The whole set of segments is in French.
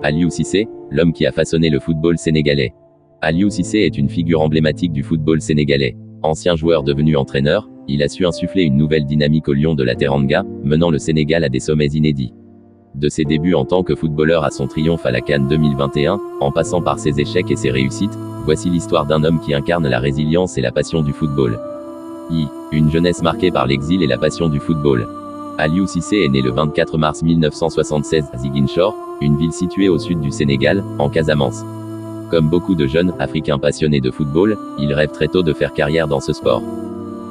Aliou Cissé, l'homme qui a façonné le football sénégalais. Aliou Cissé est une figure emblématique du football sénégalais. Ancien joueur devenu entraîneur, il a su insuffler une nouvelle dynamique au Lion de la Teranga, menant le Sénégal à des sommets inédits. De ses débuts en tant que footballeur à son triomphe à la CAN 2021, en passant par ses échecs et ses réussites, voici l'histoire d'un homme qui incarne la résilience et la passion du football. Une jeunesse marquée par l'exil et la passion du football. Aliou Cissé est né le 24 mars 1976 à Ziguinchor, une ville située au sud du Sénégal, en Casamance. Comme beaucoup de jeunes Africains passionnés de football, il rêve très tôt de faire carrière dans ce sport.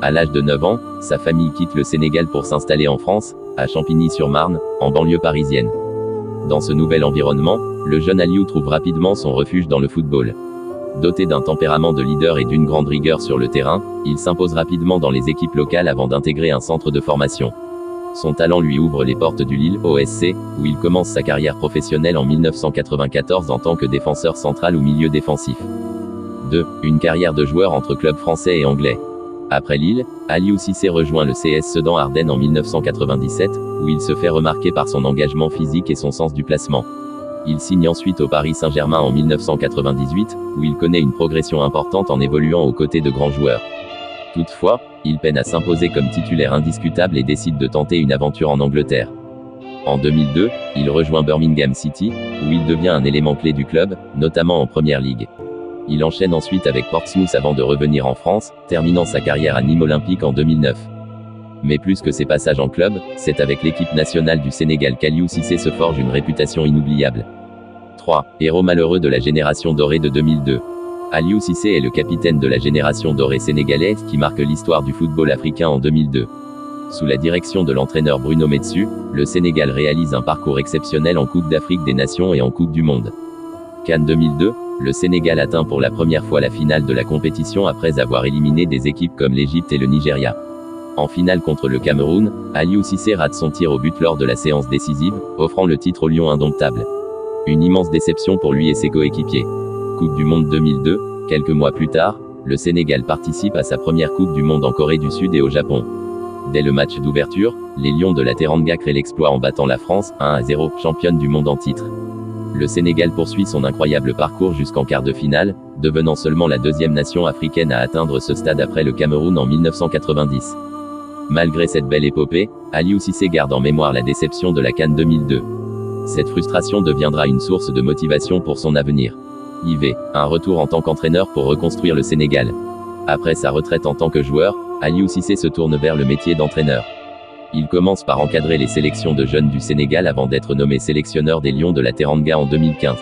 À l'âge de 9 ans, sa famille quitte le Sénégal pour s'installer en France, à Champigny-sur-Marne, en banlieue parisienne. Dans ce nouvel environnement, le jeune Aliou trouve rapidement son refuge dans le football. Doté d'un tempérament de leader et d'une grande rigueur sur le terrain, il s'impose rapidement dans les équipes locales avant d'intégrer un centre de formation. Son talent lui ouvre les portes du Lille OSC, où il commence sa carrière professionnelle en 1994 en tant que défenseur central ou milieu défensif. Une carrière de joueur entre clubs français et anglais. Après Lille, Aliou Cissé rejoint le CS Sedan Ardennes en 1997, où il se fait remarquer par son engagement physique et son sens du placement. Il signe ensuite au Paris Saint-Germain en 1998, où il connaît une progression importante en évoluant aux côtés de grands joueurs. Toutefois, il peine à s'imposer comme titulaire indiscutable et décide de tenter une aventure en Angleterre. En 2002, il rejoint Birmingham City, où il devient un élément clé du club, notamment en Première Ligue. Il enchaîne ensuite avec Portsmouth avant de revenir en France, terminant sa carrière à Nîmes Olympique en 2009. Mais plus que ses passages en club, c'est avec l'équipe nationale du Sénégal qu'Aliou Cissé se forge une réputation inoubliable. Héros malheureux de la génération dorée de 2002. Aliou Cissé est le capitaine de la génération dorée sénégalaise qui marque l'histoire du football africain en 2002. Sous la direction de l'entraîneur Bruno Metsu, le Sénégal réalise un parcours exceptionnel en Coupe d'Afrique des Nations et en Coupe du Monde. CAN 2002, le Sénégal atteint pour la première fois la finale de la compétition après avoir éliminé des équipes comme l'Égypte et le Nigeria. En finale contre le Cameroun, Aliou Cissé rate son tir au but lors de la séance décisive, offrant le titre au Lion indomptable. Une immense déception pour lui et ses coéquipiers. Coupe du Monde 2002, quelques mois plus tard, le Sénégal participe à sa première Coupe du Monde en Corée du Sud et au Japon. Dès le match d'ouverture, les Lions de la Teranga créent l'exploit en battant la France 1-0, championne du monde en titre. Le Sénégal poursuit son incroyable parcours jusqu'en quart de finale, devenant seulement la deuxième nation africaine à atteindre ce stade après le Cameroun en 1990. Malgré cette belle épopée, Aliou Cissé garde en mémoire la déception de la CAN 2002. Cette frustration deviendra une source de motivation pour son avenir. Un retour en tant qu'entraîneur pour reconstruire le Sénégal. Après sa retraite en tant que joueur, Aliou Cissé se tourne vers le métier d'entraîneur. Il commence par encadrer les sélections de jeunes du Sénégal avant d'être nommé sélectionneur des Lions de la Teranga en 2015.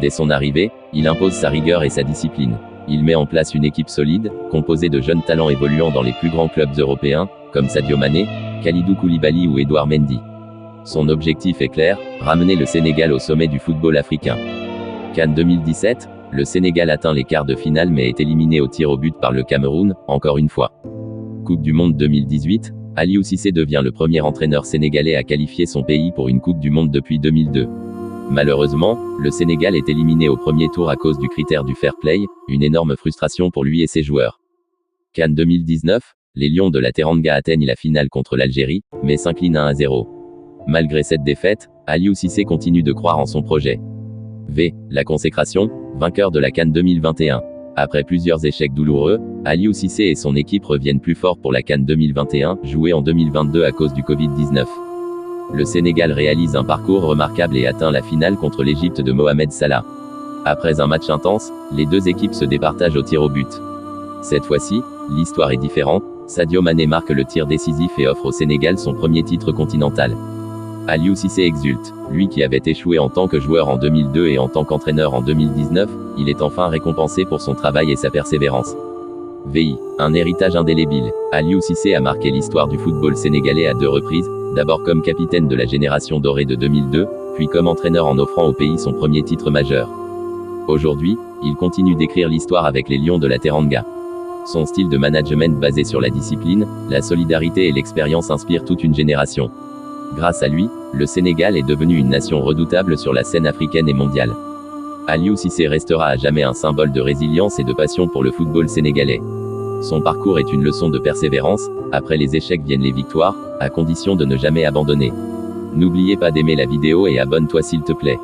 Dès son arrivée, il impose sa rigueur et sa discipline. Il met en place une équipe solide, composée de jeunes talents évoluant dans les plus grands clubs européens, comme Sadio Mané, Kalidou Koulibaly ou Edouard Mendy. Son objectif est clair, ramener le Sénégal au sommet du football africain. CAN 2017, le Sénégal atteint les quarts de finale mais est éliminé au tir au but par le Cameroun, encore une fois. Coupe du Monde 2018, Aliou Cissé devient le premier entraîneur sénégalais à qualifier son pays pour une Coupe du Monde depuis 2002. Malheureusement, le Sénégal est éliminé au premier tour à cause du critère du fair play, une énorme frustration pour lui et ses joueurs. CAN 2019, les Lions de la Teranga atteignent la finale contre l'Algérie, mais s'inclinent 1-0. Malgré cette défaite, Aliou Cissé continue de croire en son projet. La consécration, vainqueur de la CAN 2021. Après plusieurs échecs douloureux, Aliou Cissé et son équipe reviennent plus forts pour la CAN 2021, jouée en 2022 à cause du Covid-19. Le Sénégal réalise un parcours remarquable et atteint la finale contre l'Égypte de Mohamed Salah. Après un match intense, les deux équipes se départagent au tir au but. Cette fois-ci, l'histoire est différente, Sadio Mané marque le tir décisif et offre au Sénégal son premier titre continental. Aliou Cissé exulte. Lui qui avait échoué en tant que joueur en 2002 et en tant qu'entraîneur en 2019, il est enfin récompensé pour son travail et sa persévérance. Un héritage indélébile. Aliou Cissé a marqué l'histoire du football sénégalais à 2 reprises, d'abord comme capitaine de la génération dorée de 2002, puis comme entraîneur en offrant au pays son premier titre majeur. Aujourd'hui, il continue d'écrire l'histoire avec les Lions de la Teranga. Son style de management basé sur la discipline, la solidarité et l'expérience inspire toute une génération. Grâce à lui, le Sénégal est devenu une nation redoutable sur la scène africaine et mondiale. Aliou Cissé restera à jamais un symbole de résilience et de passion pour le football sénégalais. Son parcours est une leçon de persévérance, après les échecs viennent les victoires, à condition de ne jamais abandonner. N'oubliez pas d'aimer la vidéo et abonne-toi s'il te plaît.